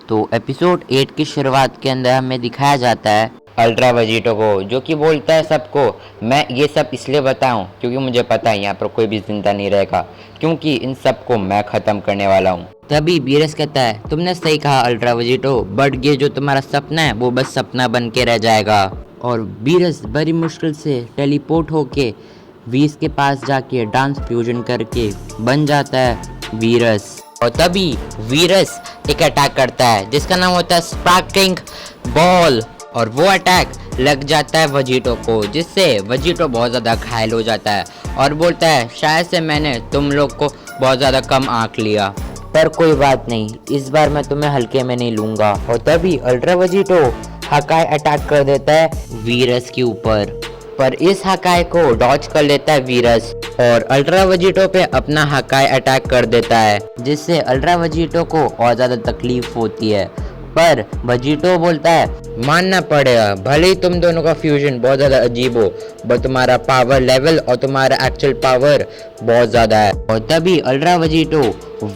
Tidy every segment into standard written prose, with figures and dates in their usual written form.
तो एपिसोड 8 की शुरुआत के अंदर हमें दिखाया जाता है अल्ट्रा वेजिटो को, जो कि बोलता है सबको मैं ये सब इसलिए बताऊं क्योंकि मुझे पता है यहाँ पर कोई भी जिंदा नहीं रहेगा, क्योंकि इन सबको मैं ख़त्म करने वाला हूँ। तभी बीरस कहता है तुमने सही कहा अल्ट्रा वेजिटो, बट ये जो तुम्हारा सपना है वो बस सपना बन के रह जाएगा। और बीरस बड़ी मुश्किल से टेलीपोर्ट होके वीस के पास जाके डांस फ्यूजन करके बन जाता है वीरस। और तभी वीरस एक अटैक करता है जिसका नाम होता है स्पार्किंग बॉल, और वो अटैक लग जाता है वेजिटो को, जिससे वेजिटो बहुत ज़्यादा घायल हो जाता है और बोलता है शायद से मैंने तुम लोग को बहुत ज़्यादा कम आंक लिया, पर कोई बात नहीं, इस बार मैं तुम्हें हल्के में नहीं लूँगा। और तभी अल्ट्रा वेजिटो हकाई अटैक कर देता है वीरस के ऊपर, पर इस हकाई को डॉज कर लेता है वीरस और अल्ट्रा वेजिटो पे अपना हकाई अटैक कर देता है, जिससे अल्ट्रा वेजिटो को और ज़्यादा तकलीफ होती है। पर वेजिटो बोलता है मानना पड़ेगा, भले ही तुम दोनों का फ्यूजन बहुत ज़्यादा अजीब हो, बट तुम्हारा पावर लेवल और तुम्हारा एक्चुअल पावर बहुत ज़्यादा है। और तभी अल्ट्रा वेजिटो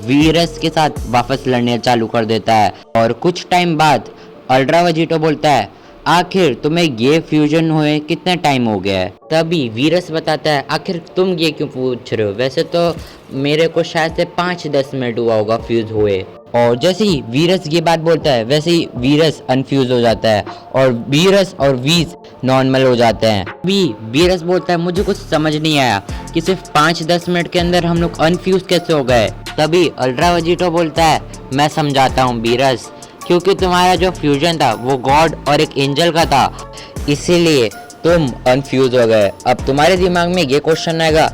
वीरस के साथ वापस लड़ने चालू कर देता है। और कुछ टाइम बाद अल्ट्रा वेजिटो बोलता है आखिर तुम्हें ये फ्यूजन हुए कितना टाइम हो गया है। तभी वीरस बताता है आखिर तुम ये क्यों पूछ रहे हो, वैसे तो मेरे को शायद से 5-10 मिनट हुआ होगा फ्यूज हुए। और जैसे ही वीरस ये बात बोलता है वैसे ही वीरस अनफ्यूज हो जाता है और वीरस और वीज नॉर्मल हो जाते हैं। अभी वीरस बोलता है मुझे कुछ समझ नहीं आया कि सिर्फ 5-10 मिनट के अंदर हम लोग अनफ्यूज कैसे हो गए। तभी अल्ट्रा वेजिटो बोलता है मैं समझाता हूँ वीरस, क्योंकि तुम्हारा जो फ्यूजन था वो गॉड और एक एंजल का था, इसीलिए तुम अनफ्यूज हो गए। अब तुम्हारे दिमाग में ये क्वेश्चन आएगा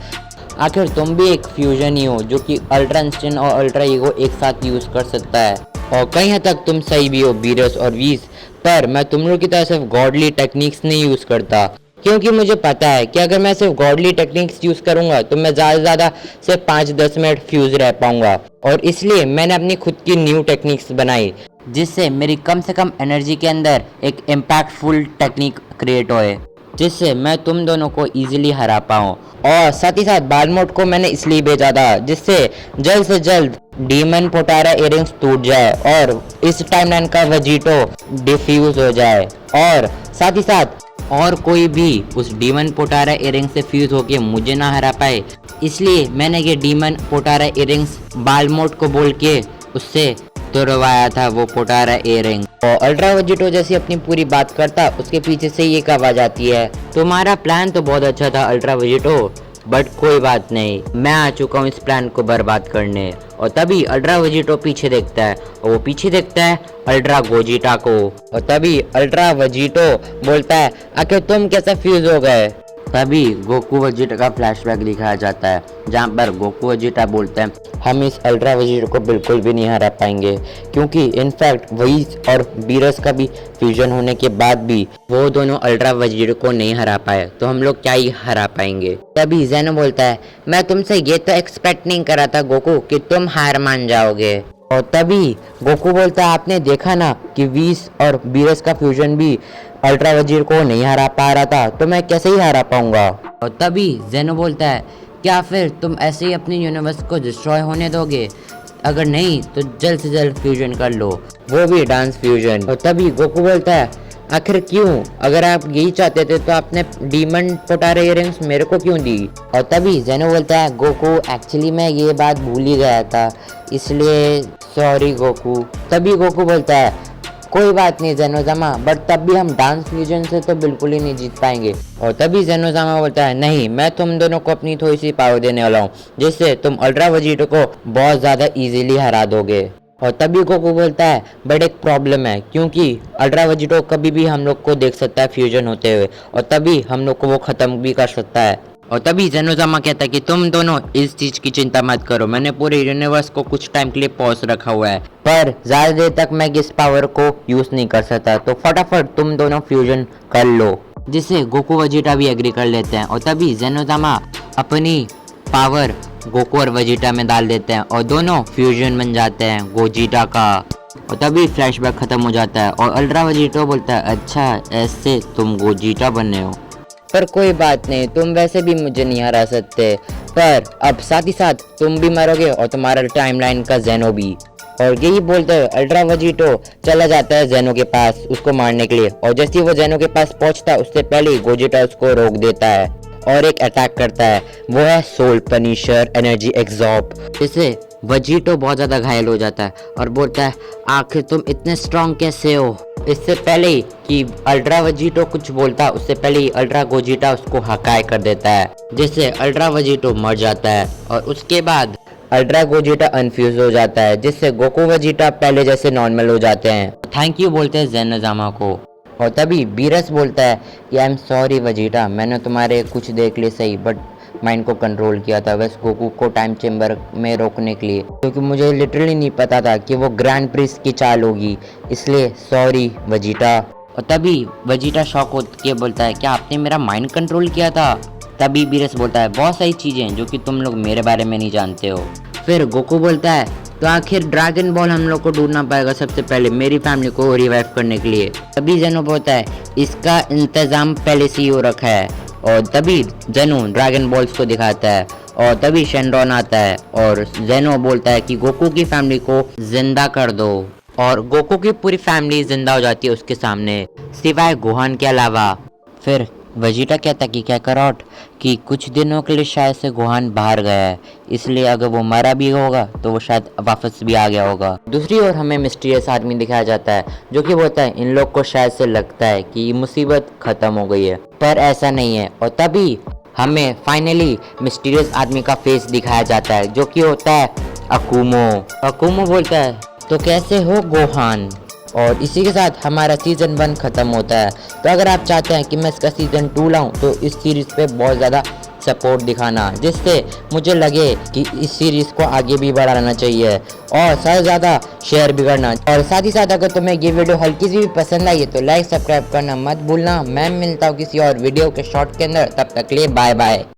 आखिर तुम भी एक फ्यूजन ही हो जो कि अल्ट्रा इंस्टेंट और अल्ट्रा ईगो एक साथ यूज कर सकता है, और कहीं हद तक तुम सही भी हो वीरस और वीज, पर मैं तुम लोग की तरह सिर्फ गॉडली टेक्निक्स नहीं यूज करता, क्योंकि मुझे पता है कि अगर मैं सिर्फ गॉडली टेक्निक्स यूज करूंगा तो मैं ज़्यादा से ज़्यादा सिर्फ 5-10 मिनट फ्यूज रह पाऊंगा, और इसलिए मैंने अपनी खुद की न्यू टेक्निक्स बनाई जिससे मेरी कम से कम एनर्जी के अंदर एक इम्पैक्टफुल टेक्निक क्रिएट होए, जिससे मैं तुम दोनों को इजीली हरा पाऊँ। और साथ ही साथ बालमोट को मैंने इसलिए भेजा था जिससे जल्द से जल्द डीमन पोटारा इयरिंग्स टूट जाए और इस टाइमलाइन का वेजिटो डिफ्यूज हो जाए, और साथ ही साथ और कोई भी उस डीमन पोटारा इयरिंग से फ्यूज होके मुझे ना हरा पाए, इसलिए मैंने ये डीमन पोटारा इयरिंग्स बालमोट को बोल के उससे तुड़वाया था वो पोटारा इयरिंग। और अल्ट्रा वेजिटो जैसी अपनी पूरी बात करता उसके पीछे से ये आवाज आती है तुम्हारा प्लान तो बहुत अच्छा था अल्ट्रा वेजिटो, बट कोई बात नहीं, मैं आ चुका हूँ इस प्लान को बर्बाद करने। और तभी अल्ट्रा वेजिटो पीछे देखता है और वो पीछे देखता है अल्ट्रा गोजिटा को, और तभी अल्ट्रा वेजिटो बोलता है आखिर तुम कैसे फ्यूज हो गए। तभी गोकू वेजिटा का फ्लैशबैक दिखाया जाता है जहाँ पर गोकू वेजिटा बोलते हैं हम इस अल्ट्रा वेजिटा को बिल्कुल भी नहीं हरा पाएंगे, क्योंकि इनफैक्ट वीज और बीरस का भी फ्यूजन होने के बाद भी वो दोनों अल्ट्रा वेजिटा को नहीं हरा पाए, तो हम लोग क्या ही हरा पाएंगे। तभी ज़ेनो बोलता है मैं तुमसे ये तो एक्सपेक्ट नहीं करा था गोकू कि तुम हार मान जाओगे। और तभी गोकू बोलता है आपने देखा ना कि वीस और बीरस का फ्यूजन भी अल्ट्रा वेजिटा को नहीं हरा पा रहा था, तो मैं कैसे ही हरा पाऊंगा। और तभी ज़ेनो बोलता है क्या फिर तुम ऐसे ही अपने यूनिवर्स को डिस्ट्रॉय होने दोगे, अगर नहीं तो जल्द से जल्द फ्यूजन कर लो, वो भी डांस फ्यूजन। और तभी गोकू बोलता है आखिर क्यों, अगर आप यही चाहते थे तो आपने डीमन पोटारा इयरिंग्स मेरे को क्यों दी। और तभी ज़ेनो बोलता है गोकू एक्चुअली मैं ये बात भूल ही गया था, इसलिए सॉरी गोकू। तभी गोकू बोलता है कोई बात नहीं ज़ेनोज़ामा, बट तब भी हम डांस फ्यूजन से तो बिल्कुल ही नहीं जीत पाएंगे। और तभी ज़ेनोज़ामा बोलता है नहीं, मैं तुम दोनों को अपनी थोड़ी सी पावर देने वाला हूँ जिससे तुम अल्ट्रा वेजिटो को बहुत ज़्यादा इजीली हरा दोगे। और तभी गोकू बोलता है बट एक प्रॉब्लम है, क्योंकि अल्ट्रा वेजिटो कभी भी हम लोग को देख सकता है फ्यूजन होते हुए, और तभी हम लोग को वो ख़त्म भी कर सकता है। और तभी ज़ेनोज़ामा कहता है कि तुम दोनों इस चीज़ की चिंता मत करो, मैंने पूरे यूनिवर्स को कुछ टाइम के लिए पॉज रखा हुआ है, पर ज़्यादा देर तक मैं इस पावर को यूज़ नहीं कर सकता, तो फटाफट तुम दोनों फ्यूजन कर लो, जिससे गोकू वेजिटा भी एग्री कर लेते हैं। और तभी ज़ेनोज़ामा अपनी पावर गोकू और वेजिटा में डाल देते हैं और दोनों फ्यूजन बन जाते हैं गोजिटा का। और तभी फ्लैशबैक ख़त्म हो जाता है और अल्ट्रा वेजिटो बोलता है अच्छा ऐसे तुम गोजिटा बने हो, पर कोई बात नहीं, तुम वैसे भी मुझे नहीं हरा सकते, पर अब साथ ही साथ तुम भी मरोगे और तुम्हारा टाइमलाइन का ज़ेनो भी। और यही बोलते हैं अल्ट्रा वेजिटो चला जाता है जेनो के पास उसको मारने के लिए, और जैसे ही वो जेनो के पास पहुंचता है उससे पहले ही गोजिटा उसको रोक देता है और एक अटैक करता है, वो है सोल पनिशर एनर्जी एग्जॉर्ब। इससे वेजिटो बहुत ज़्यादा घायल हो जाता है और बोलता है आखिर तुम इतने स्ट्रॉन्ग कैसे हो। इससे पहले ही कि अल्ट्रा वेजिटो कुछ बोलता उससे पहले ही अल्ट्रा गोजिटा उसको हकाए कर देता है, जिससे अल्ट्रा वेजिटो मर जाता है और उसके बाद अल्ट्रा गोजिटा अनफ्यूज हो जाता है, जिससे गोकू वेजिटा पहले जैसे नॉर्मल हो जाते हैं। थैंक यू बोलते हैं ज़ेन नज़ामा को, और तभी बीरस बोलता है कि आई एम सॉरी वेजिटा, मैंने तुम्हारे कुछ देर के लिए सही बट माइंड को कंट्रोल किया था वैसे गोकू को टाइम चेम्बर में रोकने के लिए, क्योंकि मुझे लिटरली नहीं पता था कि वो ग्रैंड प्रिंस की चाल होगी, इसलिए सॉरी वेजिटा। और तभी वेजिटा शॉक होकर बोलता है क्या आपने मेरा माइंड कंट्रोल किया था। तभी बीरस बोलता है बहुत सारी चीज़ें जो कि तुम लोग मेरे बारे में नहीं जानते हो। फिर गोकू बोलता है तो आखिर ड्रैगन बॉल हम लोग को ढूंढना पड़ेगा सबसे पहले मेरी फैमिली को रिवाइव करने के लिए। तभी जेनो बोलता है इसका इंतज़ाम पहले से ही हो रखा है, और तभी जेनो ड्रैगन बॉल्स को दिखाता है और तभी शेनरॉन आता है और जेनो बोलता है कि गोकू की फैमिली को जिंदा कर दो, और गोकू की पूरी फैमिली जिंदा हो जाती है उसके सामने सिवाय गोहान के अलावा। फिर वेजिटा कहता है कि क्या करॉट कि कुछ दिनों के लिए शायद से गोहान बाहर गया है, इसलिए अगर वो मरा भी होगा तो वो शायद वापस भी आ गया होगा। दूसरी ओर हमें मिस्टीरियस आदमी दिखाया जाता है जो कि बोलता है इन लोग को शायद से लगता है कि मुसीबत खत्म हो गई है, पर ऐसा नहीं है। और तभी हमें फाइनली मिस्टीरियस आदमी का फेस दिखाया जाता है जो कि होता है अकुमो। अकुमो बोलता है तो कैसे हो गोहान, और इसी के साथ हमारा सीज़न 1 ख़त्म होता है। तो अगर आप चाहते हैं कि मैं इसका सीज़न 2 लाऊं तो इस सीरीज़ पे बहुत ज़्यादा सपोर्ट दिखाना, जिससे मुझे लगे कि इस सीरीज़ को आगे भी बढ़ाना चाहिए, और सबसे ज़्यादा शेयर भी करना। और साथ ही साथ अगर तुम्हें ये वीडियो हल्की सी भी पसंद आई है तो लाइक सब्सक्राइब करना मत भूलना। मैं मिलता हूँ किसी और वीडियो के शॉर्ट के अंदर, तब तक के लिए बाय बाय।